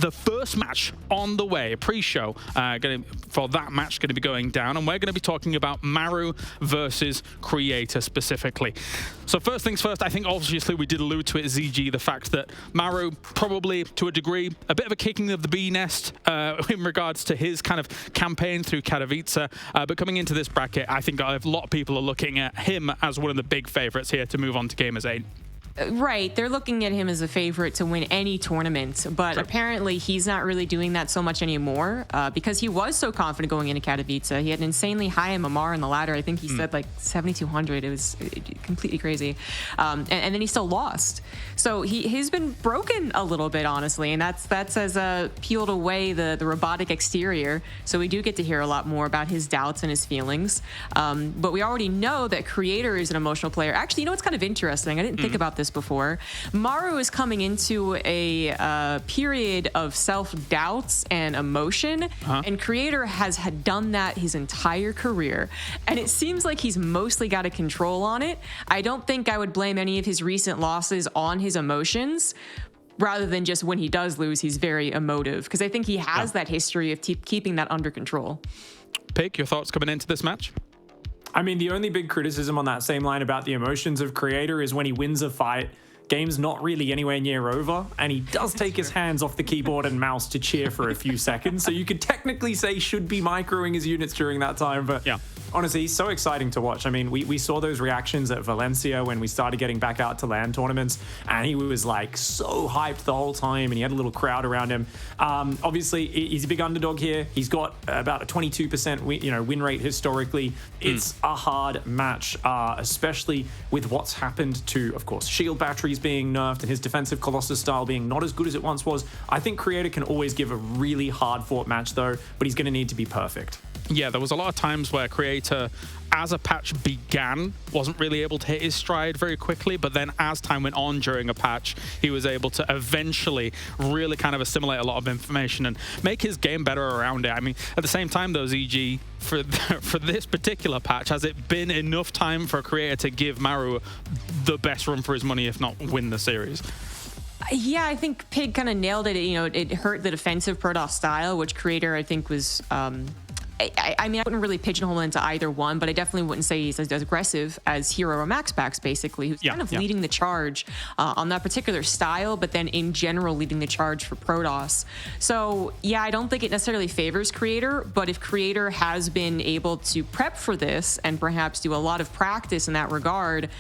the first match on the way, pre-show for that match going to be going down, and we're going to be talking about Maru versus Creator specifically. So first things first, I think obviously we did allude to it, ZG, the fact that Maru probably to a degree a bit of a kicking of the bee nest in regards to his kind of campaign through Katowice, but coming into this bracket, I think a lot of people are looking at him as one of the big favorites here to move on to Gamers 8. Right, they're looking at him as a favorite to win any tournament, but apparently he's not really doing that so much anymore because he was so confident going into Katowice. He had an insanely high MMR in the ladder. I think he said like 7,200. It was completely crazy. And then he still lost. So he's been broken a little bit, honestly, and that's as peeled away the robotic exterior. So we do get to hear a lot more about his doubts and his feelings. But we already know that Creator is an emotional player. Actually, you know what's kind of interesting? I didn't think about this before. Maru is coming into a period of self-doubts and emotion, and Creator had done that his entire career, and it seems like he's mostly got a control on it. I don't think I would blame any of his recent losses on his emotions, rather than just when he does lose, he's very emotive, because I think he has that history of keeping that under control. Pig, your thoughts coming into this match? I mean, the only big criticism on that same line about the emotions of Creator is when he wins a fight, game's not really anywhere near over, and he does take his hands off the keyboard and mouse to cheer for a few seconds. So you could technically say he should be microing his units during that time, but honestly, he's so exciting to watch. I mean, we saw those reactions at Valencia when we started getting back out to LAN tournaments, and he was like so hyped the whole time, and he had a little crowd around him. Obviously, he's a big underdog here. He's got about a 22% win rate historically. It's a hard match, especially with what's happened to, of course, shield batteries being nerfed and his defensive Colossus style being not as good as it once was. I think Creator can always give a really hard fought match though, but he's going to need to be perfect. Yeah, there was a lot of times where Creator, as a patch began, wasn't really able to hit his stride very quickly, but then as time went on during a patch, he was able to eventually really kind of assimilate a lot of information and make his game better around it. I mean, at the same time though, ZG, for this particular patch, has it been enough time for Creator to give Maru the best run for his money, if not win the series? Yeah, I think Pig kind of nailed it. You know, it hurt the defensive Protoss style, which Creator, I think, was... I mean, I wouldn't really pigeonhole into either one, but I definitely wouldn't say he's as aggressive as Hero or Max Packs, basically, who's kind of leading the charge on that particular style, but then in general leading the charge for Protoss. So, yeah, I don't think it necessarily favors Creator, but if Creator has been able to prep for this and perhaps do a lot of practice in that regard,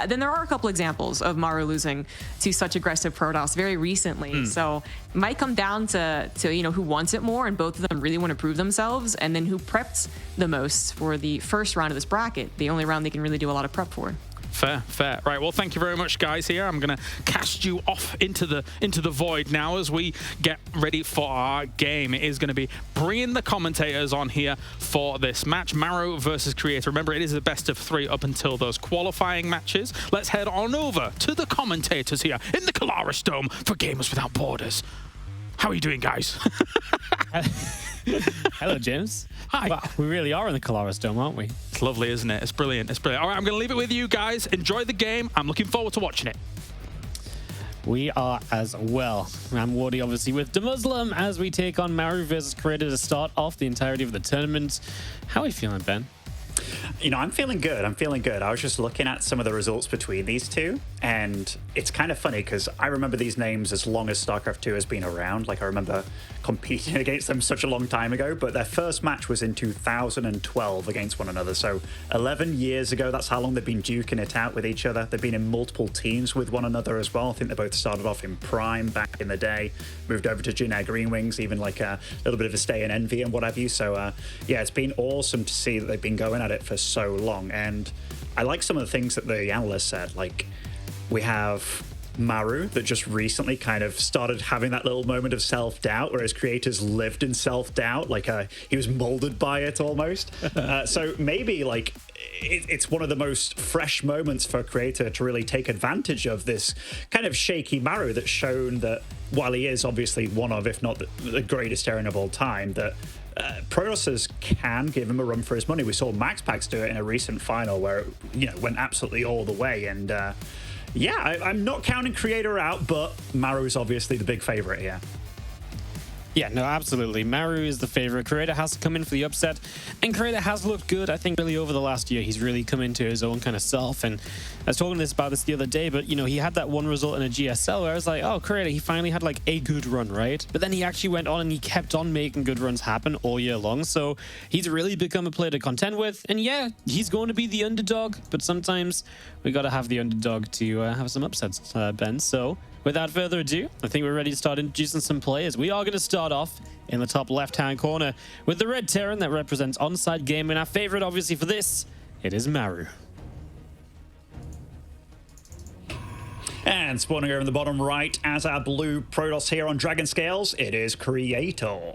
then there are a couple examples of Maru losing to such aggressive Protoss very recently. So it might come down to who wants it more, and both of them really want to prove themselves, and then who prepped the most for the first round of this bracket, the only round they can really do a lot of prep for. Fair. Right, well, thank you very much, guys, here. I'm going to cast you off into the void now as we get ready for our game. It is going to be bringing the commentators on here for this match, Maru versus Creator. Remember, it is the best of 3 up until those qualifying matches. Let's head on over to the commentators here in the Colaris Dome for Gamers Without Borders. How are you doing, guys? Hello, James. Hi. Wow, we really are in the Colaris Dome, aren't we? It's lovely, isn't it? It's brilliant. All right, I'm going to leave it with you guys. Enjoy the game. I'm looking forward to watching it. We are as well. I'm Wardy, obviously, with the Muslim as we take on Maru versus Creator to start off the entirety of the tournament. How are you feeling, Ben? You know, I'm feeling good. I was just looking at some of the results between these two, and it's kind of funny because I remember these names as long as StarCraft 2 has been around. Like, I remember competing against them such a long time ago, but their first match was in 2012 against one another. So 11 years ago, that's how long they've been duking it out with each other. They've been in multiple teams with one another as well. I think they both started off in Prime back in the day, moved over to Jin Air Green Wings, even like a little bit of a stay in Envy and what have you. So yeah, it's been awesome to see that they've been going at it for so long. And I like some of the things that the analysts said. Like, we have Maru that just recently kind of started having that little moment of self-doubt, whereas Creator's lived in self-doubt, like he was molded by it almost. So maybe like it's one of the most fresh moments for Creator to really take advantage of this kind of shaky Maru that's shown that while he is obviously one of, if not the greatest Terran of all time, that Protoss can give him a run for his money. We saw Max Pax do it in a recent final where it went absolutely all the way. And yeah, I'm not counting Creator out, but Maru is obviously the big favorite here. Yeah, no, absolutely. Maru is the favorite. Creator has to come in for the upset, and Creator has looked good. I think really over the last year, he's really come into his own kind of self. And I was talking about this the other day, but you know, he had that one result in a GSL where I was like, oh, Creator, he finally had like a good run, right? But then he actually went on and he kept on making good runs happen all year long. So he's really become a player to contend with. And yeah, he's going to be the underdog, but sometimes we got to have the underdog to have some upsets, Ben. So without further ado, I think we're ready to start introducing some players. We are going to start off in the top left-hand corner with the red Terran that represents Onside Gaming. Our favorite, obviously, for this, it is Maru. And spawning over in the bottom right as our blue Protoss here on Dragon Scales, it is Creator.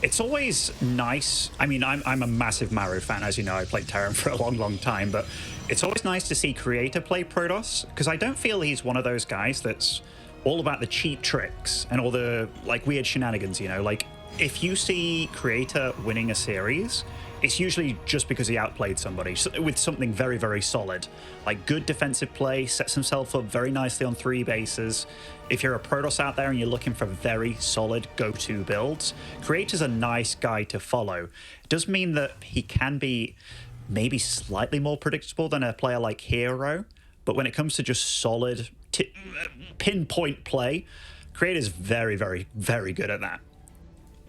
It's always nice. I mean, I'm a massive Maru fan, as you know. I played Terran for a long time, but it's always nice to see Creator play Protoss, because I don't feel he's one of those guys that's all about the cheap tricks and all the like weird shenanigans, you know? Like, if you see Creator winning a series, it's usually just because he outplayed somebody with something very, very solid. Like good defensive play, sets himself up very nicely on 3 bases. If you're a Protoss out there and you're looking for very solid go-to builds, Creator's a nice guy to follow. It does mean that he can be maybe slightly more predictable than a player like Hero, but when it comes to just solid pinpoint play, Creator's very, very, very good at that.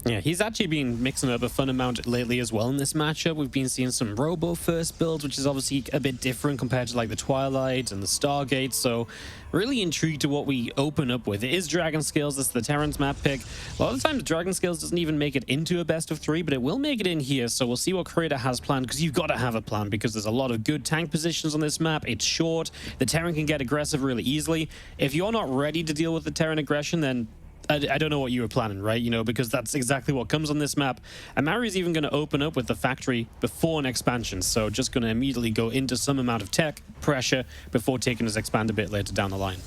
Yeah, he's actually been mixing up a fun amount lately as well in this matchup. We've been seeing some Robo first builds, which is obviously a bit different compared to like the Twilight and the Stargate. So really intrigued to what we open up with. It is Dragon Scales. This is the Terran's map pick. A lot of times Dragon Scales doesn't even make it into a best of 3, but it will make it in here. So we'll see what Creator has planned, because you've got to have a plan, because there's a lot of good tank positions on this map. It's short. The Terran can get aggressive really easily. If you're not ready to deal with the Terran aggression, then I don't know what you were planning, right? You know, because that's exactly what comes on this map. And Maru's even going to open up with the factory before an expansion. So just going to immediately go into some amount of tech pressure before taking his expand a bit later down the line.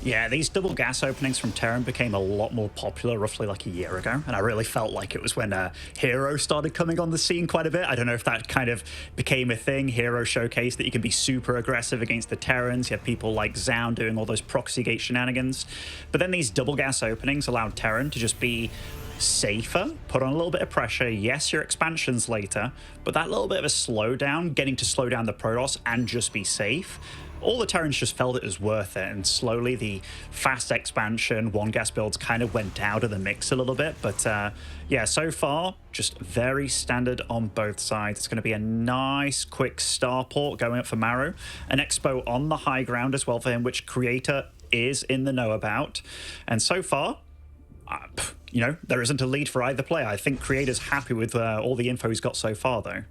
Yeah, these double gas openings from Terran became a lot more popular roughly like a year ago, and I really felt like it was when Hero started coming on the scene quite a bit. I don't know if that kind of became a thing. Hero showcased that you can be super aggressive against the Terrans. You have people like Zaun doing all those proxy gate shenanigans. But then these double gas openings allowed Terran to just be safer, put on a little bit of pressure. Yes, your expansions later, but that little bit of a slowdown, getting to slow down the Protoss and just be safe, all the Terrans just felt it was worth it, and slowly the fast expansion, 1 gas builds kind of went out of the mix a little bit. But yeah, so far, just very standard on both sides. It's going to be a nice, quick starport going up for Maru. An expo on the high ground as well for him, which Creator is in the know about. And so far, you know, there isn't a lead for either player. I think Creator's happy with all the info he's got so far, though.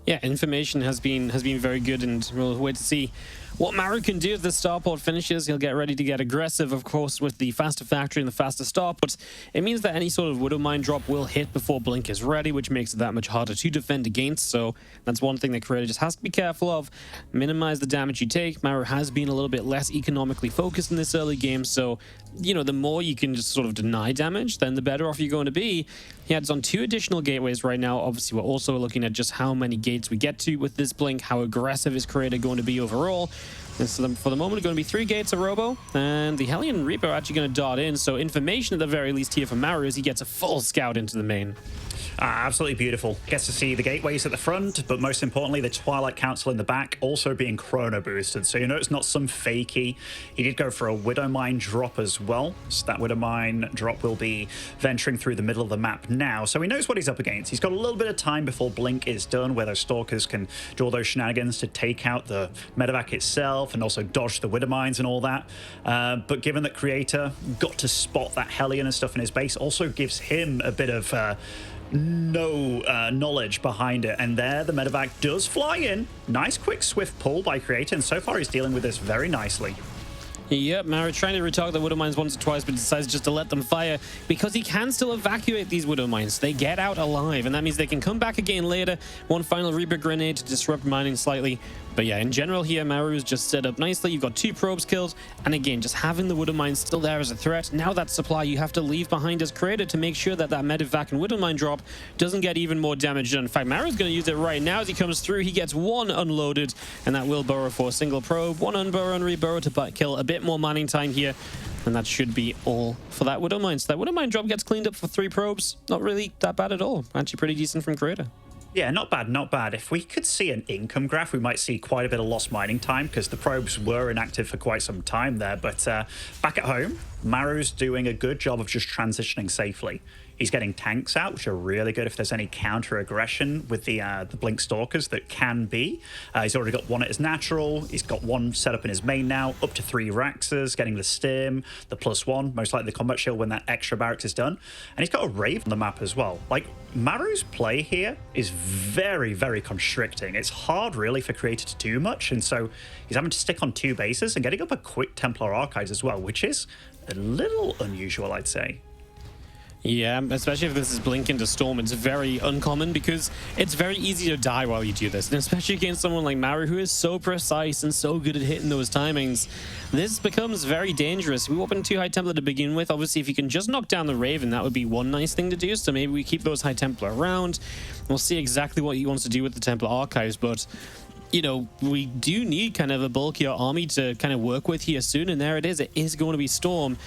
Yeah, information has been very good, and we'll wait to see what Maru can do if the starport finishes. He'll get ready to get aggressive, of course, with the faster factory and the faster starport. It means that any sort of Widowmine drop will hit before Blink is ready, which makes it that much harder to defend against. So that's one thing that Creator just has to be careful of. Minimize the damage you take. Maru has been a little bit less economically focused in this early game, so you know, the more you can just sort of deny damage, then the better off you're going to be. He adds on 2 additional gateways right now. Obviously, we're also looking at just how many gates we get to with this Blink, how aggressive is Creator going to be overall. And so for the moment, going to be 3 gates of Robo, and the Hellion Reaper are actually going to dart in. So information at the very least here from Maru is he gets a full scout into the main. Absolutely beautiful. Gets to see the gateways at the front, but most importantly, the Twilight Council in the back also being chrono boosted. So you know it's not some fakey. He did go for a Widowmine drop as well. So that Widowmine drop will be venturing through the middle of the map now. So he knows what he's up against. He's got a little bit of time before Blink is done, where those Stalkers can do all those shenanigans to take out the medevac itself and also dodge the Widowmines and all that. But given that Creator got to spot that Hellion and stuff in his base, also gives him a bit of knowledge behind it. And there the medevac does fly in. Nice quick swift pull by Creator, and so far he's dealing with this very nicely. Yep, Maru trying to retarget the Widowmines once or twice, but decides just to let them fire because he can still evacuate these Widowmines. They get out alive, and that means they can come back again later. One final Reaper grenade to disrupt mining slightly. But yeah, in general here, Maru's just set up nicely. You've got 2 probes killed. And again, just having the Widow Mine still there as a threat. Now that supply you have to leave behind as creator to make sure that that Medivac and Widow Mine drop doesn't get even more damage done. In fact, Maru's going to use it right now as he comes through. He gets 1 unloaded, and that will burrow for a single probe. 1 unburrow and reburrow to kill a bit more mining time here. And that should be all for that Widow Mine. So that Widow Mine drop gets cleaned up for 3 probes. Not really that bad at all. Actually pretty decent from creator. Yeah, not bad, not bad. If we could see an income graph, we might see quite a bit of lost mining time because the probes were inactive for quite some time there. But back at home, Maru's doing a good job of just transitioning safely. He's getting tanks out, which are really good if there's any counter-aggression with the Blink Stalkers that can be. He's already got 1 at his natural. He's got 1 set up in his main now, up to 3 Raxas, getting the stim, the +1, most likely the combat shield when that extra barracks is done. And he's got a Rave on the map as well. Like, Maru's play here is very, very constricting. It's hard, really, for creator to do much, and so he's having to stick on 2 bases and getting up a quick Templar Archives as well, which is a little unusual, I'd say. Yeah, especially if this is Blink into Storm, it's very uncommon because it's very easy to die while you do this. And especially against someone like Maru, who is so precise and so good at hitting those timings, this becomes very dangerous. We opened 2 High Templar to begin with. Obviously, if you can just knock down the Raven, that would be one nice thing to do. So maybe we keep those High Templar around. We'll see exactly what he wants to do with the Templar Archives, but you know, we do need kind of a bulkier army to kind of work with here soon, and there it is. It is going to be Storm.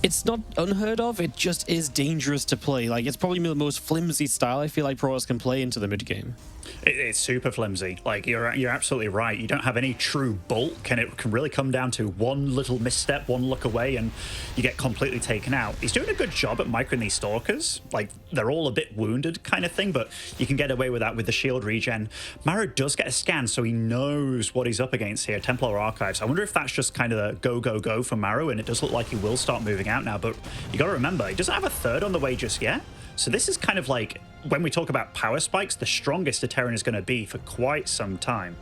It's not unheard of, it just is dangerous to play. Like, it's probably the most flimsy style I feel like Protoss can play into the mid game. It's super flimsy. Like, you're absolutely right. You don't have any true bulk, and it can really come down to 1 little misstep, 1 look away, and you get completely taken out. He's doing a good job at microing these Stalkers. Like, they're all a bit wounded kind of thing, but you can get away with that with the shield regen. Maru does get a scan, so he knows what he's up against here. Templar Archives. I wonder if that's just kind of the go, go, go for Maru, and it does look like he will start moving out now, but you got to remember, he doesn't have a 3rd on the way just yet. So this is kind of like, when we talk about power spikes, the strongest a Terran is going to be for quite some time.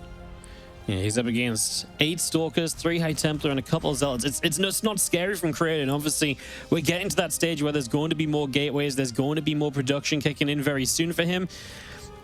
Yeah, he's up against 8 Stalkers, 3 High Templar, and a couple of Zealots. It's not scary from creator, and obviously we're getting to that stage where there's going to be more gateways, there's going to be more production kicking in very soon for him.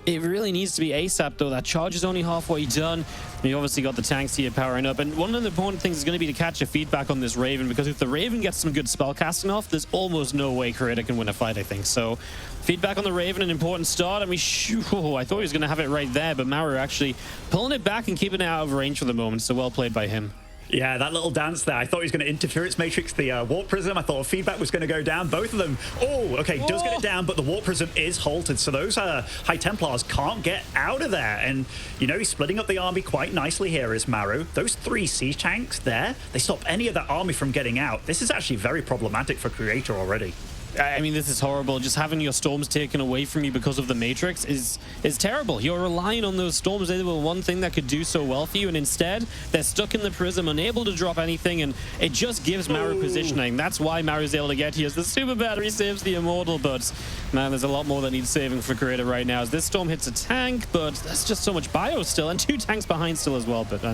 It really needs to be ASAP, though. That charge is only halfway done. We obviously got the tanks here powering up. And one of the important things is going to be to catch a feedback on this Raven, because if the Raven gets some good spell casting off, there's almost no way Creator can win a fight, I think. So feedback on the Raven, an important start. I mean, I thought he was going to have it right there, but Maru actually pulling it back and keeping it out of range for the moment. So well played by him. Yeah, that little dance there. I thought he was going to interference matrix the Warp Prism. I thought feedback was going to go down. Both of them. Oh, okay, does get it down, but the Warp Prism is halted. So those High Templars can't get out of there. And, you know, he's splitting up the army quite nicely here as Maru. Those 3 siege tanks there, they stop any of that army from getting out. This is actually very problematic for Creator already. I mean, this is horrible. Just having your storms taken away from you because of the Matrix is terrible. You're relying on those storms. They were one thing that could do so well for you, and instead, they're stuck in the prism, unable to drop anything, and it just gives Maru positioning. That's why Maru's able to get here. The super battery saves the Immortal, but man, there's a lot more that needs saving for Creator right now. As this storm hits a tank, but that's just so much bio still, and 2 tanks behind still as well, but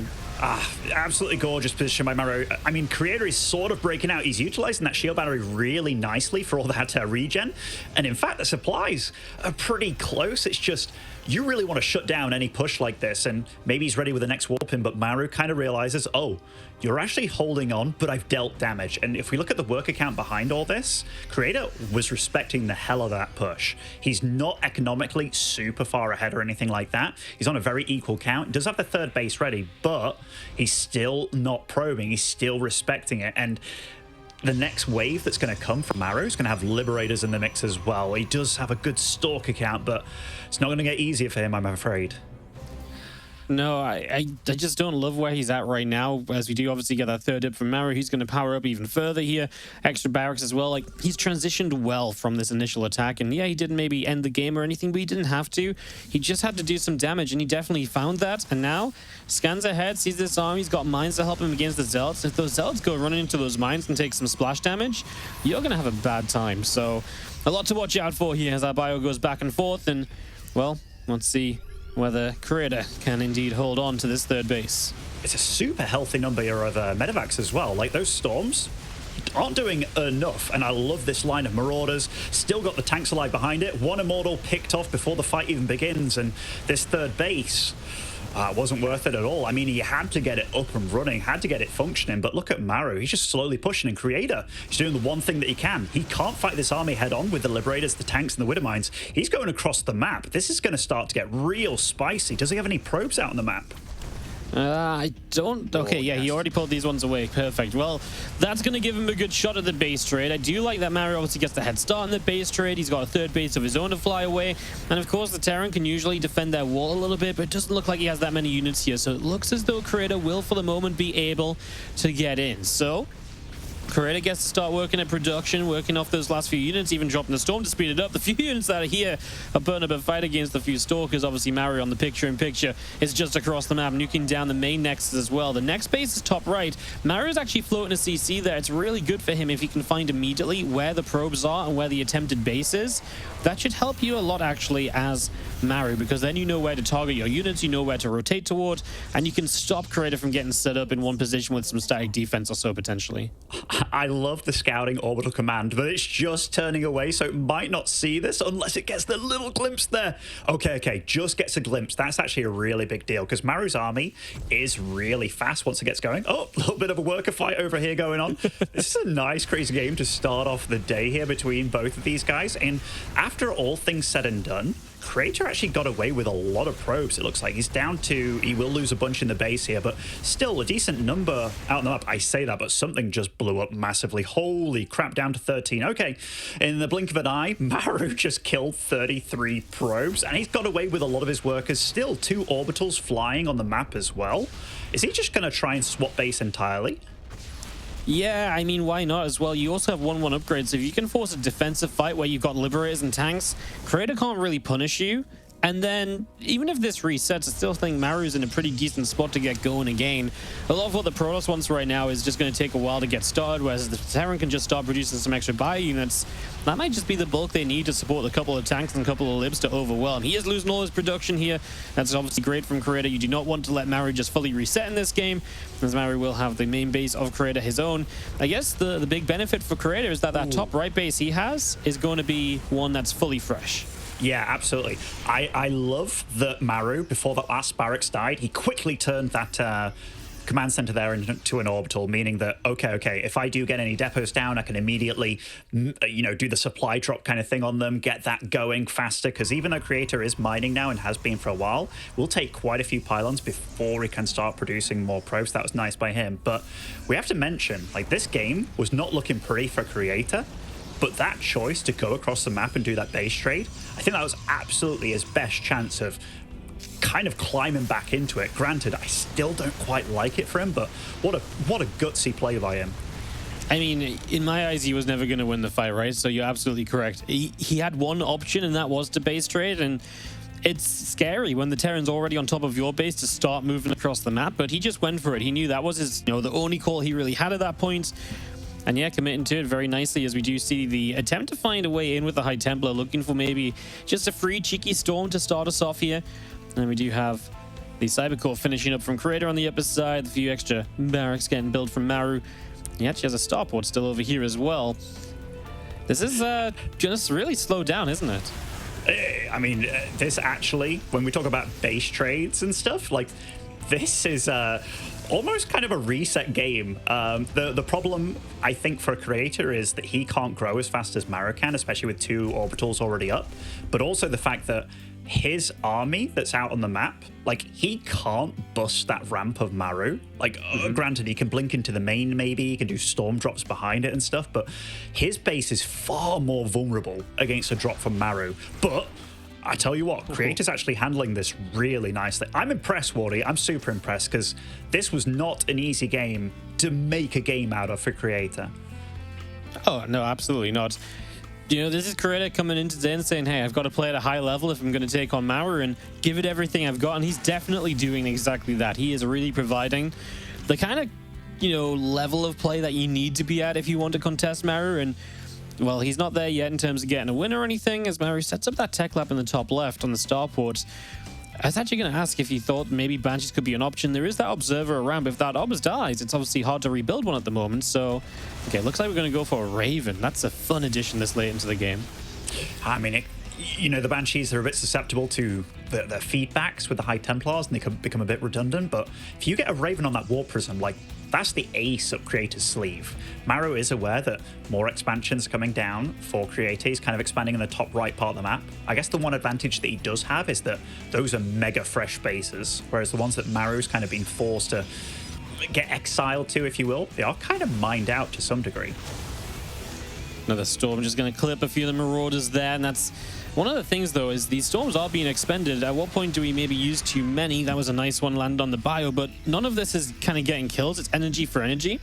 absolutely gorgeous position by Maru. I mean, Creator is sort of breaking out. He's utilizing that shield battery really nicely for all that regen. And in fact, the supplies are pretty close. It's just, you really want to shut down any push like this. And maybe he's ready with the next warp in, but Maru kind of realizes, oh, you're actually holding on, but I've dealt damage. And if we look at the work account behind all this, Creator was respecting the hell of that push. He's not economically super far ahead or anything like that. He's on a very equal count. He does have the 3rd base ready, but he's still not probing. He's still respecting it. And the next wave that's going to come from Maru is going to have Liberators in the mix as well. He does have a good Stalker count, but it's not going to get easier for him, I'm afraid. No, I just don't love where he's at right now. As we do obviously get that 3rd dip from Maru, he's going to power up even further here. Extra barracks as well. Like, he's transitioned well from this initial attack. And yeah, he didn't maybe end the game or anything, but he didn't have to. He just had to do some damage, and he definitely found that. And now, scans ahead, sees this army. He's got mines to help him against the Zealots. If those Zealots go running into those mines and take some splash damage, you're going to have a bad time. So, a lot to watch out for here as our bio goes back and forth. And, well, let's see whether Creator can indeed hold on to this 3rd base. It's a super healthy number of medevacs as well. Like, those storms aren't doing enough, and I love this line of Marauders. Still got the tanks alive behind it. 1 Immortal picked off before the fight even begins, and this 3rd base, It wasn't worth it at all. I mean, he had to get it up and running, had to get it functioning, but look at Maru. He's just slowly pushing, and Creator, he's doing the one thing that he can. He can't fight this army head on with the Liberators, the tanks, and the Widowmines. He's going across the map. This is going to start to get real spicy. Does he have any probes out on the map? I don't. Okay, yeah, he already pulled these ones away. Perfect. Well, that's going to give him a good shot at the base trade. I do like that Maru obviously gets the head start in the base trade. He's got a third base of his own to fly away. And of course, the Terran can usually defend their wall a little bit, but it doesn't look like he has that many units here. So it looks as though Creator will, for the moment, be able to get in. So Creator gets to start working at production, working off those last few units, even dropping the Storm to speed it up. The few units that are here are putting up a fight against the few Stalkers. Obviously, Maru on the picture-in-picture is just across the map, nuking down the main nexus as well. The next base is top right. Maru is actually floating a CC there. It's really good for him if he can find immediately where the probes are and where the attempted base is. That should help you a lot, actually, as Maru, because then you know where to target your units, you know where to rotate toward, and you can stop Creator from getting set up in one position with some static defense or so, potentially. I love the scouting orbital command, but it's just turning away, so it might not see this unless it gets the little glimpse there. Okay, just gets a glimpse. That's actually a really big deal, because Maru's army is really fast once it gets going. Oh, a little bit of a worker fight over here going on. This is a nice, crazy game to start off the day here between both of these guys, and after all things said and done, Creator actually got away with a lot of probes. It looks like he's down to, he will lose a bunch in the base here, but still a decent number out on the map. I say that, but something just blew up massively. Holy crap, down to 13. Okay, in the blink of an eye, Maru just killed 33 probes, and he's got away with a lot of his workers. Still 2 orbitals flying on the map as well. Is he just going to try and swap base entirely? Yeah, I mean, why not as well? You also have 1-1 upgrades, so if you can force a defensive fight where you've got Liberators and tanks, Creator can't really punish you. And then, even if this resets, I still think Maru's in a pretty decent spot to get going again. A lot of what the Protoss wants right now is just going to take a while to get started, whereas the Terran can just start producing some extra bio units. That might just be the bulk they need to support a couple of tanks and a couple of libs to overwhelm. He is losing all his production here. That's obviously great from Creator. You do not want to let Maru just fully reset in this game, as Maru will have the main base of Creator his own. I guess the big benefit for Creator is that top right base he has is going to be one that's fully fresh. Yeah, absolutely. I love that Maru, before the last barracks died, he quickly turned that command center there into an orbital, meaning that, okay, if I do get any depots down, I can immediately, do the supply drop kind of thing on them, get that going faster, because even though Creator is mining now and has been for a while, we'll take quite a few pylons before he can start producing more probes. That was nice by him. But we have to mention, like, this game was not looking pretty for Creator. But that choice to go across the map and do that base trade, I think that was absolutely his best chance of kind of climbing back into it. Granted, I still don't quite like it for him, but what a gutsy play by him. I mean, in my eyes, he was never going to win the fight, right? So you're absolutely correct. He had one option, and that was to base trade, and it's scary when the Terran's already on top of your base to start moving across the map, but he just went for it. He knew that was his, the only call he really had at that point. And yeah, committing to it very nicely, as we do see the attempt to find a way in with the High Templar, looking for maybe just a free cheeky Storm to start us off here. And we do have the Cybercore finishing up from Creator on the upper side, a few extra barracks getting built from Maru. He actually has a starport still over here as well. This is just really slowed down, isn't it? I mean, this actually, when we talk about base trades and stuff, like, this is almost kind of a reset game. The problem, I think, for a Creator is that he can't grow as fast as Maru can, especially with 2 orbitals already up, but also the fact that his army that's out on the map, like, he can't bust that ramp of Maru. Like, granted, he can blink into the main, maybe he can do storm drops behind it and stuff, but his base is far more vulnerable against a drop from Maru. But I tell you what, Creator's actually handling this really nicely. I'm impressed, Wardy. I'm super impressed, because this was not an easy game to make a game out of for Creator. Oh, no, absolutely not. This is Creator coming in today and saying, hey, I've got to play at a high level if I'm going to take on Maru and give it everything I've got. And he's definitely doing exactly that. He is really providing the kind of, level of play that you need to be at if you want to contest Maru. And well, he's not there yet in terms of getting a win or anything, as Maru sets up that tech lab in the top left on the starport. I was actually going to ask if you thought maybe Banshees could be an option. There is that Observer around, but if that Obs dies, it's obviously hard to rebuild one at the moment. So, okay, looks like we're going to go for a Raven. That's a fun addition this late into the game. I mean, you know, the Banshees are a bit susceptible to the feedbacks with the High Templars, and they can become a bit redundant. But if you get a Raven on that Warp Prism, like, that's the ace up Creator's sleeve. Maru is aware that more expansions are coming down for Creator. He's kind of expanding in the top right part of the map. I guess the one advantage that he does have is that those are mega fresh bases, whereas the ones that Maru's kind of been forced to get exiled to, if you will, they are kind of mined out to some degree. Another storm just going to clip a few of the Marauders there, and that's one of the things, though, is these storms are being expended. At what point do we maybe use too many? That was a nice one land on the bio, but none of this is kind of getting kills. It's energy for energy,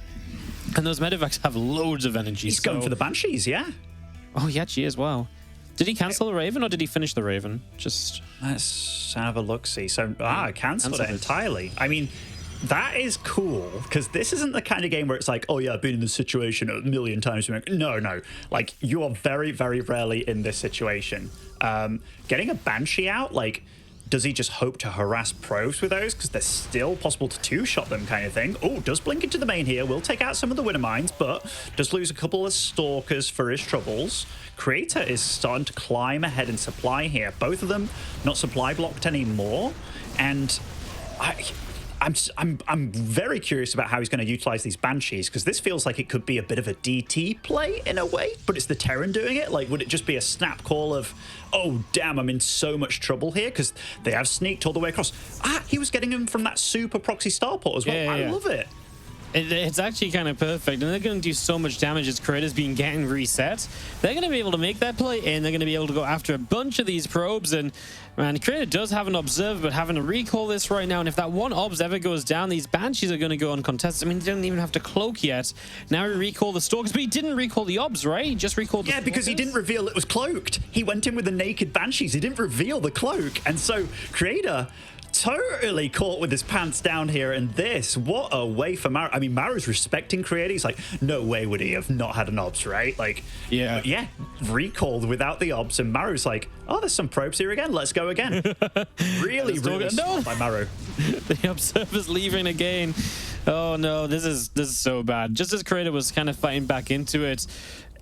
and those medevacs have loads of energy. He's going for the Banshees, yeah. Oh, yeah, she is. Wow. Did he cancel the Raven, or did he finish the Raven? Just let's have a look-see. So, cancelled it entirely. I mean, that is cool, because this isn't the kind of game where it's like, oh yeah, I've been in this situation a million times. No. Like, you are very, very rarely in this situation. Getting a Banshee out, like, does he just hope to harass probes with those? Because they're still possible to two-shot them kind of thing. Oh, does blink into the main here. Will take out some of the Winter Mines, but does lose a couple of Stalkers for his troubles. Creator is starting to climb ahead in supply here. Both of them not supply blocked anymore. And I'm very curious about how he's going to utilize these Banshees, because this feels like it could be a bit of a DT play in a way, but it's the Terran doing it. Like, would it just be a snap call of, oh, damn, I'm in so much trouble here, because they have sneaked all the way across. He was getting him from that super proxy starport as well. Yeah. I love it. It's actually kind of perfect, and they're going to do so much damage as Creator's been getting reset. They're going to be able to make that play, and they're going to be able to go after a bunch of these probes. And man, Creator does have an observer, but having to recall this right now, and if that one obs ever goes down, these Banshees are going to go uncontested. I mean, he didn't even have to cloak yet. Now he recall the Stalkers, but he didn't recall the obs, right? He just recalled the Stalkers. Because he didn't reveal it was cloaked. He went in with the naked Banshees. He didn't reveal the cloak, and so Creator totally caught with his pants down here. And this, what a way for Maru. I mean, Maru's respecting Creator. He's like, no way would he have not had an obs, right? Like, yeah, recalled without the obs. And Maru's like, oh, there's some probes here again. Let's go again. Really smart by Maru. The observer's leaving again. Oh no, this is so bad. Just as Creator was kind of fighting back into it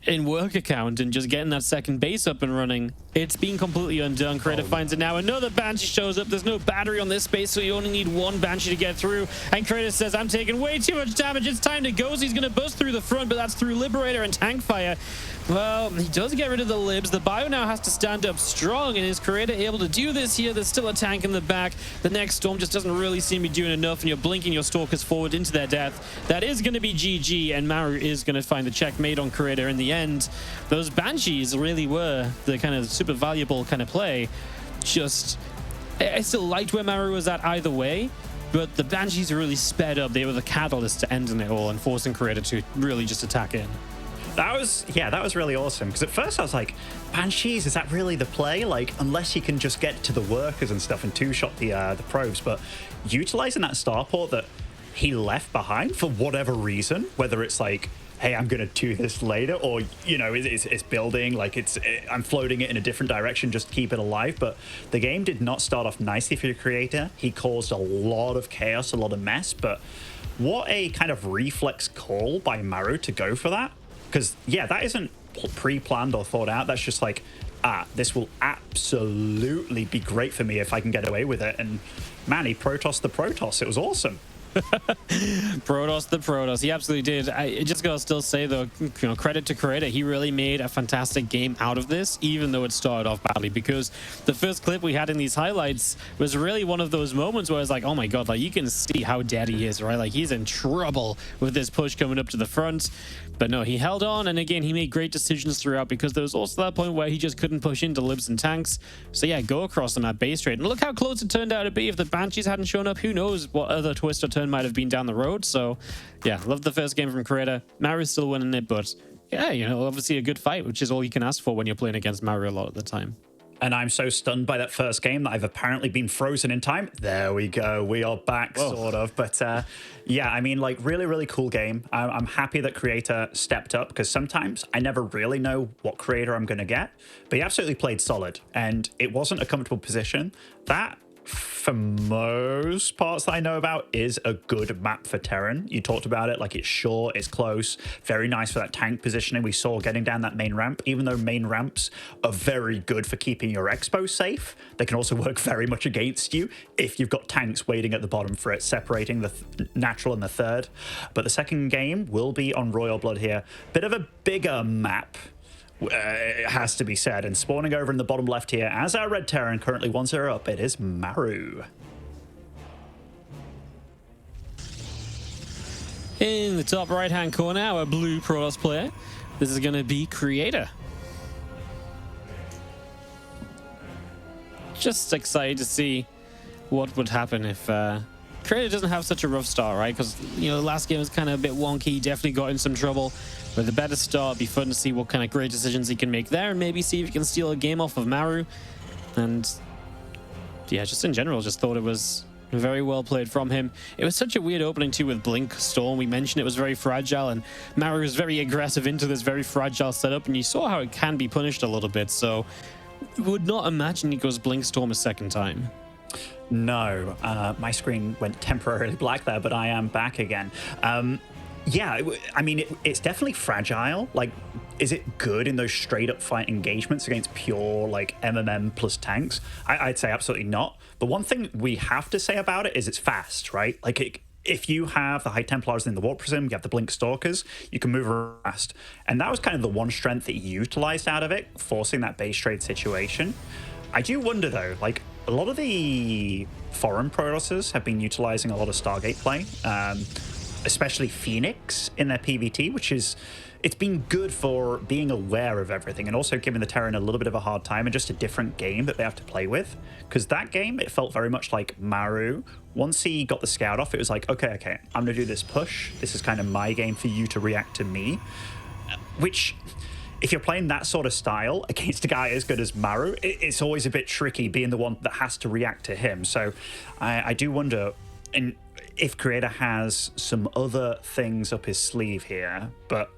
in work account and just getting that second base up and running, it's been completely undone. Creator finds it now. Another Banshee shows up. There's no battery on this base, so you only need one Banshee to get through. And Creator says, I'm taking way too much damage. It's time to go. So he's going to bust through the front, but that's through Liberator and Tank Fire. Well, he does get rid of the libs. The bio now has to stand up strong, and is Creator able to do this here? There's still a tank in the back. The next storm just doesn't really seem to be doing enough, and you're blinking your Stalkers forward into their death. That is going to be GG, and Maru is going to find the checkmate on Creator in the end. Those Banshees really were the kind of super valuable kind of play. Just, I still liked where Maru was at either way, but the Banshees really sped up. They were the catalyst to ending it all and forcing Creator to really just attack in. That was really awesome, because at first I was like, Banshees, is that really the play? Like, unless you can just get to the workers and stuff and two-shot the probes. But utilizing that starport that he left behind for whatever reason, whether it's like, hey, I'm going to do this later, or, you know, it's building, like I'm floating it in a different direction, just keep it alive. But the game did not start off nicely for the Creator. He caused a lot of chaos, a lot of mess, but what a kind of reflex call by Maru to go for that. Because, yeah, that isn't pre-planned or thought out. That's just like, this will absolutely be great for me if I can get away with it. And, man, he Protoss the Protoss. It was awesome. Protoss the Protoss. He absolutely did. I just gotta still say, though, you know, credit to Creator. He really made a fantastic game out of this, even though it started off badly, because the first clip we had in these highlights was really one of those moments where it's like, oh my god, like, you can see how dead he is, right? Like, he's in trouble with this push coming up to the front. But no, he held on, and again, he made great decisions throughout, because there was also that point where he just couldn't push into libs and tanks. So yeah, go across on that base trade. And look how close it turned out to be. If the Banshees hadn't shown up, who knows what other twist or turn might have been down the road. So yeah, loved the first game from Creator. Maru's still winning it, but yeah, you know, obviously a good fight, which is all you can ask for when you're playing against Maru a lot of the time. And I'm so stunned by that first game that I've apparently been frozen in time. There we go. We are back, sort of. But yeah, I mean, like, really, really cool game. I'm happy that Creator stepped up, because sometimes I never really know what Creator I'm going to get. But he absolutely played solid, and it wasn't a comfortable position. That for most parts that I know about, is a good map for Terran. You talked about it, like it's short, it's close, very nice for that tank positioning. We saw getting down that main ramp, even though main ramps are very good for keeping your expo safe, they can also work very much against you if you've got tanks waiting at the bottom for it, separating the natural and the third. But the second game will be on Royal Blood here. Bit of a bigger map. It has to be said, and spawning over in the bottom left here as our red Terran currently 1-0 up, it is Maru. In the top right hand corner, our blue Protoss player, this is going to be Creator. Just excited to see what would happen if Creator doesn't have such a rough start, right? Because, you know, the last game was kind of a bit wonky, definitely got in some trouble. With a better start, it'd be fun to see what kind of great decisions he can make there, and maybe see if he can steal a game off of Maru. And yeah, just in general, just thought it was very well played from him. It was such a weird opening too with Blink Storm. We mentioned it was very fragile, and Maru was very aggressive into this very fragile setup, and you saw how it can be punished a little bit. So would not imagine he goes Blink Storm a second time. No, my screen went temporarily black there, but I am back again. Yeah, I mean, it's definitely fragile. Like, is it good in those straight up fight engagements against pure, like, MMM plus tanks? I'd say absolutely not. But one thing we have to say about it is it's fast, right? Like, if you have the High Templars in the Warp Prism, you have the Blink Stalkers, you can move around fast. And that was kind of the one strength that he utilized out of it, forcing that base trade situation. I do wonder, though, like, a lot of the foreign Protosses have been utilizing a lot of Stargate play. Especially Phoenix in their PvT, which is, it's been good for being aware of everything and also giving the Terran a little bit of a hard time and just a different game that they have to play with. Because that game, it felt very much like Maru. Once he got the scout off, it was like, okay, I'm going to do this push. This is kind of my game for you to react to me. Which, if you're playing that sort of style against a guy as good as Maru, it's always a bit tricky being the one that has to react to him. So I do wonder, and if Creator has some other things up his sleeve here, but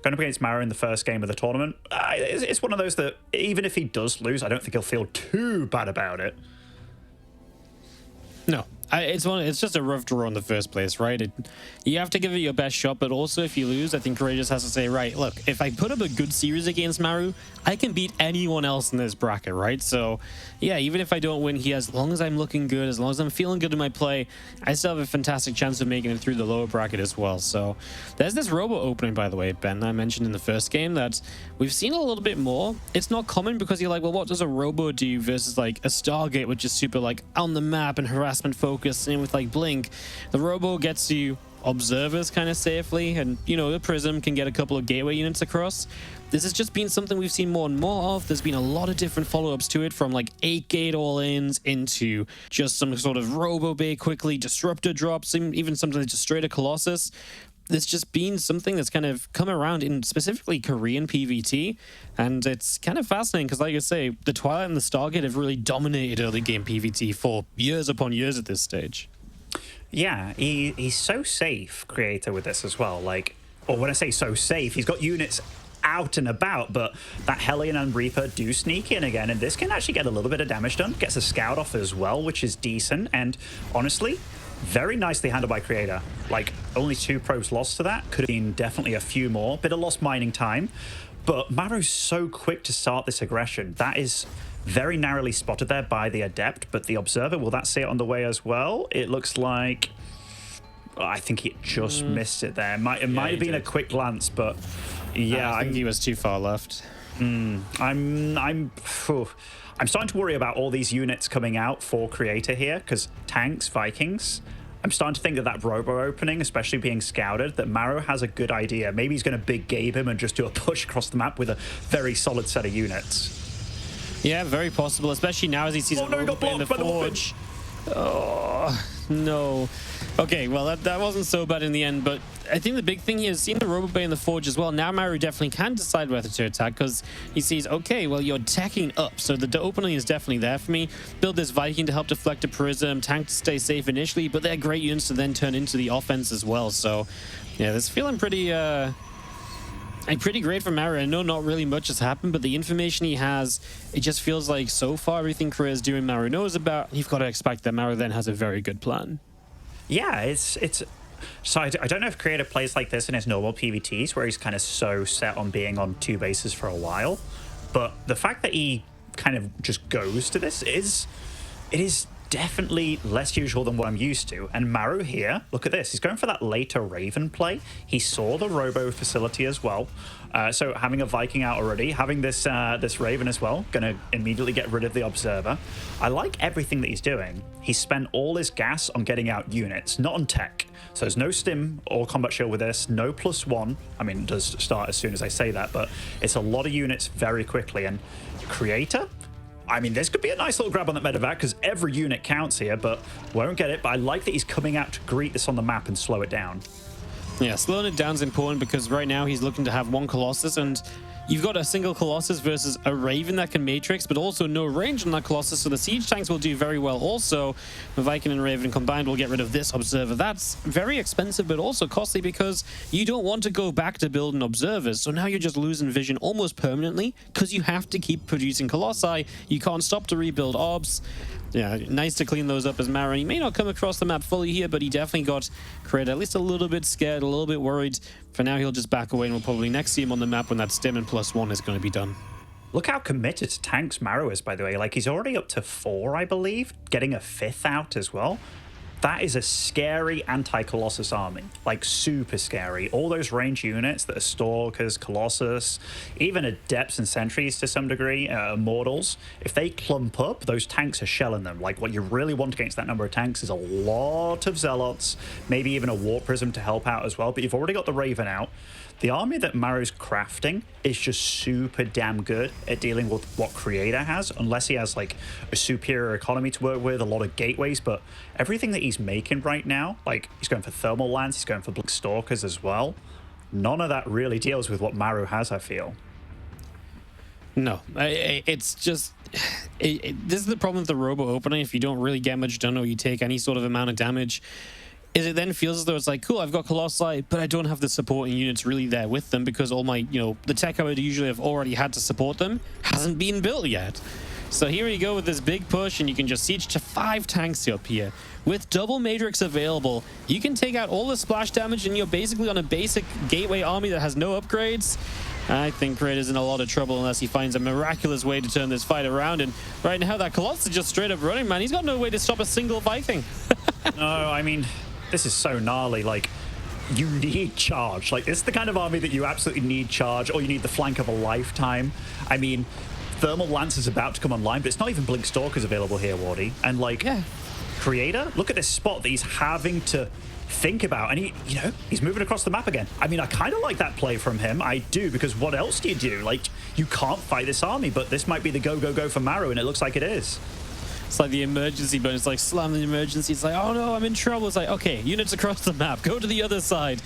going up against Maru in the first game of the tournament, it's one of those that even if he does lose, I don't think he'll feel too bad about it. No, it's just a rough draw in the first place, right? You have to give it your best shot, but also if you lose, I think Courageous has to say, right, look, if I put up a good series against Maru, I can beat anyone else in this bracket, right? So yeah, even if I don't win here, as long as I'm looking good, as long as I'm feeling good in my play, I still have a fantastic chance of making it through the lower bracket as well. So there's this Robo opening, by the way, Ben, I mentioned in the first game that we've seen a little bit more. It's not common because you're like, well, what does a Robo do versus like a Stargate, which is super like on the map and harassment focused, and with like Blink, the Robo gets you observers kind of safely, and you know, the Prism can get a couple of gateway units across. This has just been something we've seen more and more of. There's been a lot of different follow-ups to it, from like 8-gate all-ins into just some sort of Robo Bay quickly, Disruptor drops, even something that's just straight to Colossus. There's just been something that's kind of come around in specifically Korean PvT, and it's kind of fascinating because, like I say, the Twilight and the Stargate have really dominated early game PvT for years upon years at this stage. Yeah, he's so safe, Creator, with this as well. Like, or when I say so safe, he's got units out and about, but that Hellion and Reaper do sneak in again, and this can actually get a little bit of damage done. Gets a scout off as well, which is decent, and honestly, very nicely handled by Creator. Like, only 2 probes lost to that. Could have been definitely a few more. Bit of lost mining time. But Maru's so quick to start this aggression. That is very narrowly spotted there by the Adept, but the Observer, will that see it on the way as well? It looks like... I think it just missed it there. It might have been a quick glance, but yeah, I think he was too far left. I'm starting to worry about all these units coming out for Creator here, because tanks, Vikings, I'm starting to think that Robo opening, especially being scouted, that Maru has a good idea. Maybe he's going to big Gabe him and just do a push across the map with a very solid set of units. Yeah, very possible, especially now as he sees Robo Bay in the Forge. Oh, no. Okay, well, that wasn't so bad in the end, but I think the big thing here is seeing the Robo Bay in the Forge as well. Now Maru definitely can decide whether to attack, because he sees, okay, well, you're attacking up, so the opening is definitely there for me. Build this Viking to help deflect a Prism, tank to stay safe initially, but they're great units to then turn into the offense as well. So, yeah, this feeling pretty And pretty great for Maru. I know not really much has happened, but the information he has, it just feels like so far everything Korea's doing Maru knows about. You've got to expect that Maru then has a very good plan. Yeah, it's so I don't know if Creator plays like this in his normal PvTs, where he's kind of so set on being on 2 bases for a while. But the fact that he kind of just goes to this is definitely less usual than what I'm used to. And Maru here, look at this. He's going for that later Raven play. He saw the Robo facility as well. So having a Viking out already, having this this Raven as well, going to immediately get rid of the Observer. I like everything that he's doing. He spent all his gas on getting out units, not on tech. So there's no stim or combat shield with this, no +1. I mean, it does start as soon as I say that, but it's a lot of units very quickly. And Creator, I mean, this could be a nice little grab on that medevac because every unit counts here, but won't get it. But I like that he's coming out to greet this on the map and slow it down. Yeah, slowing it down is important because right now he's looking to have 1 Colossus, and you've got a single Colossus versus a Raven that can Matrix, but also no range on that Colossus, so the siege tanks will do very well. Also, the Viking and Raven combined will get rid of this Observer. That's very expensive, but also costly because you don't want to go back to building Observers, so now you're just losing vision almost permanently because you have to keep producing Colossi. You can't stop to rebuild Obs. Yeah, nice to clean those up as Maru. He may not come across the map fully here, but he definitely got Cred at least a little bit scared, a little bit worried. For now, he'll just back away, and we'll probably next see him on the map when that stim and +1 is going to be done. Look how committed to tanks Maru is, by the way. Like, he's already up to 4, I believe, getting a 5th out as well. That is a scary anti-Colossus army, like super scary. All those range units that are Stalkers, Colossus, even Adepts and Sentries to some degree, Immortals, if they clump up, those tanks are shelling them. Like, what you really want against that number of tanks is a lot of Zealots, maybe even a Warp Prism to help out as well. But you've already got the Raven out. The army that Maru's crafting is just super damn good at dealing with what Creator has, unless he has like a superior economy to work with, a lot of gateways. But everything that he's making right now, like he's going for Thermal Lance, he's going for Blink Stalkers as well. None of that really deals with what Maru has, I feel. No, it's just... this is the problem with the Robo opening. If you don't really get much done or you take any sort of amount of damage, is it then feels as though it's like, cool, I've got Colossi, but I don't have the supporting units really there with them because all my, the tech I would usually have already had to support them hasn't been built yet. So here you go with this big push, and you can just siege to 5 tanks up here. With double Matrix available, you can take out all the splash damage, and you're basically on a basic gateway army that has no upgrades. I think Creator's in a lot of trouble unless he finds a miraculous way to turn this fight around. And right now, that Colossus is just straight up running, man. He's got no way to stop a single Viking. No, I mean, this is so gnarly. Like, you need charge. Like, it's the kind of army that you absolutely need charge, or you need the flank of a lifetime. I mean, Thermal Lance is about to come online, but it's not even Blink Stalkers available here, Wardy. And, like, yeah. Creator, look at this spot that he's having to think about. And he's moving across the map again. I mean, I kind of like that play from him. I do, because what else do you do? Like, you can't fight this army, but this might be the go, go, go for Maru, and it looks like it is. It's like the emergency button. It's like slam the emergency. It's like, oh no, I'm in trouble. It's like, okay, units across the map. Go to the other side.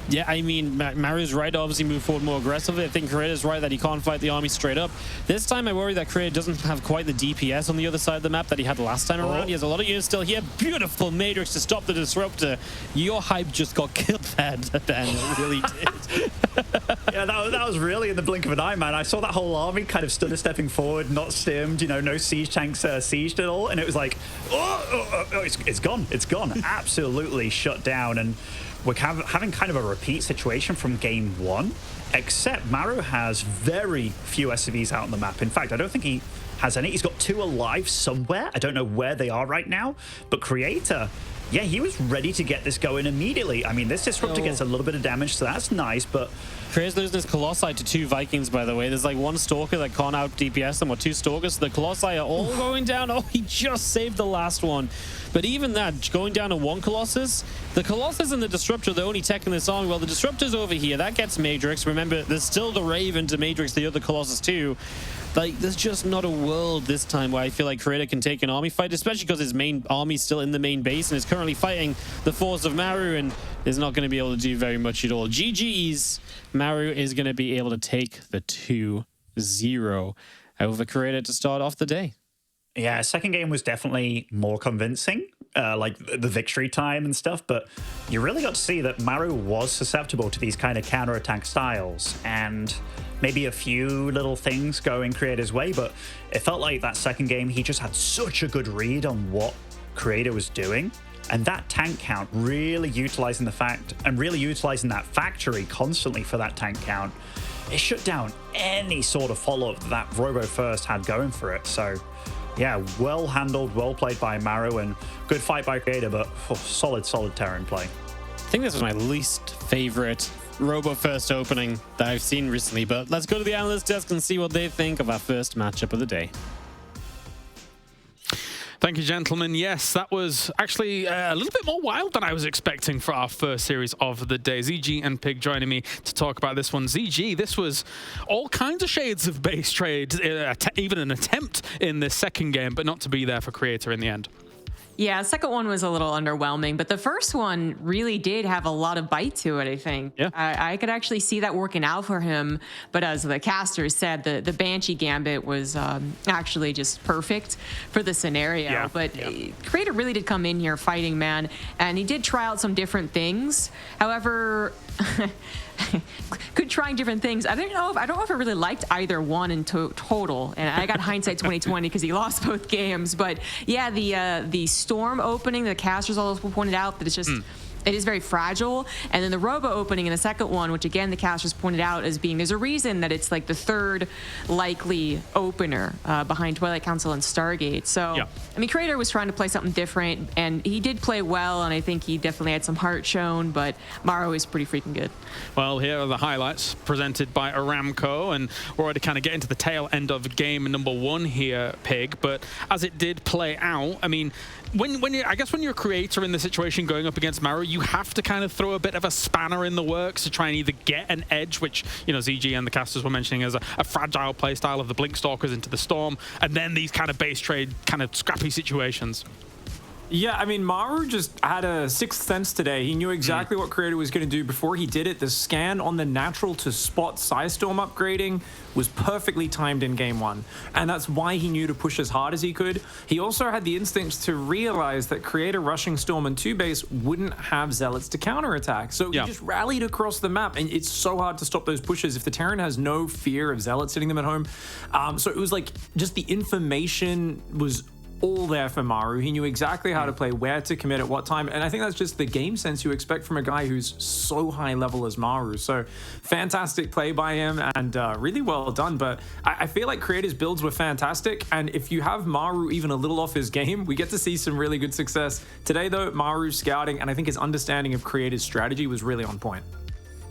Yeah, I mean, Maru's right to obviously move forward more aggressively. I think Creator's right that he can't fight the army straight up. This time I worry that Creator doesn't have quite the DPS on the other side of the map that he had last time around. He has a lot of units still here. Beautiful Matrix to stop the Disruptor. Your hype just got killed there, Ben. It really did. Yeah, that was really in the blink of an eye, man. I saw that whole army kind of stood stepping forward, not stimmed, no siege tanks sieged at all. And it was like, it's gone. It's gone. Absolutely shut down. And we're having kind of a repeat situation from game 1, except Maru has very few SCVs out on the map. In fact, I don't think he has any. He's got 2 alive somewhere. I don't know where they are right now. But Creator, yeah, he was ready to get this going immediately. I mean, this Disruptor gets a little bit of damage, so that's nice, but... Creator's losing his Colossi to 2 Vikings, by the way. There's like 1 Stalker that can't out DPS them, or 2 Stalkers. So the Colossi are all going down. Oh, he just saved the last one. But even that, going down to 1 Colossus, the Colossus and the Disruptor, the only tech in this army. Well, the Disruptor's over here. That gets Matrix. Remember, there's still the Raven to Matrix the other Colossus too. Like, there's just not a world this time where I feel like Creator can take an army fight, especially because his main army's still in the main base and is currently fighting the force of Maru and is not going to be able to do very much at all. GG's. Maru is going to be able to take the 2-0 over Creator to start off the day. Yeah, second game was definitely more convincing. like the victory time and stuff, but you really got to see that Maru was susceptible to these kind of counterattack styles, and maybe a few little things going Creator's way, but it felt like that second game, he just had such a good read on what Creator was doing. And that tank count, really utilizing the fact and really utilizing that factory constantly for that tank count, it shut down any sort of follow-up that Robo First had going for it. So yeah, well handled, well played by Maru, and good fight by Creator, but solid Terran play. I think this was my least favorite Robo First opening that I've seen recently, but let's go to the analyst desk and see what they think of our first matchup of the day. Thank you, gentlemen. Yes, that was actually a little bit more wild than I was expecting for our first series of the day. ZG and Pig joining me to talk about this one. ZG, this was all kinds of shades of base trade, even an attempt in this second game, but not to be there for Creator in the end. Yeah, the second one was a little underwhelming, but the first one really did have a lot of bite to it, I think. Yeah. I could actually see that working out for him, but as the casters said, the Banshee Gambit was actually just perfect for the scenario. Yeah. But Creator really did come in here fighting, man, and he did try out some different things. However... good trying different things. I don't know if I really liked either one in total, and I got hindsight 2020 because he lost both games. But yeah, the Storm opening, the casters all pointed out that it's just it is very fragile, and then the Robo opening in the second one, which again the casters pointed out as being there's a reason that it's like the third likely opener behind Twilight Council and Stargate. So yeah. I mean, Creator was trying to play something different, and he did play well, and I think he definitely had some heart shown, but Maru is pretty freaking good. Well, here are the highlights presented by Aramco, and we're already kind of getting to the tail end of game number one here, Pig, but as it did play out, I mean, when you're a Creator in the situation going up against Maru, you have to kind of throw a bit of a spanner in the works to try and either get an edge, which, you know, ZG and the casters were mentioning as a fragile playstyle of the Blink Stalkers into the Storm, and then these kind of base trade, kind of scrappy situations. Yeah, I mean, Maru just had a sixth sense today. He knew exactly what Creator was going to do before he did it. The scan on the natural to spot Psystorm upgrading was perfectly timed in game one, and that's why he knew to push as hard as he could. He also had the instincts to realize that Creator rushing Storm and 2-base wouldn't have Zealots to counterattack. So he just rallied across the map, and it's so hard to stop those pushes if the Terran has no fear of Zealots hitting them at home. So it was like just the information was all there for Maru. He knew exactly how to play, where to commit at what time, and I think that's just the game sense you expect from a guy who's so high level as Maru. So fantastic play by him, and really well done. But I feel like Creator's builds were fantastic, and if you have Maru even a little off his game, we get to see some really good success. Today though, Maru's scouting and I think his understanding of Creator's strategy was really on point.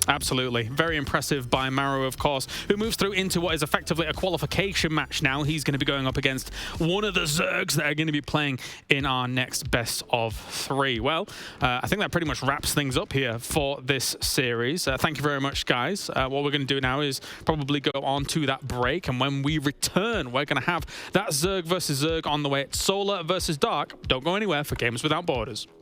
Absolutely. Very impressive by Maru, of course, who moves through into what is effectively a qualification match now. He's going to be going up against one of the Zergs that are going to be playing in our next best of three. Well, I think that pretty much wraps things up here for this series. Thank you very much, guys. What we're going to do now is probably go on to that break, and when we return, we're going to have that Zerg versus Zerg on the way. It's Solar versus Dark. Don't go anywhere for Gamers Without Borders.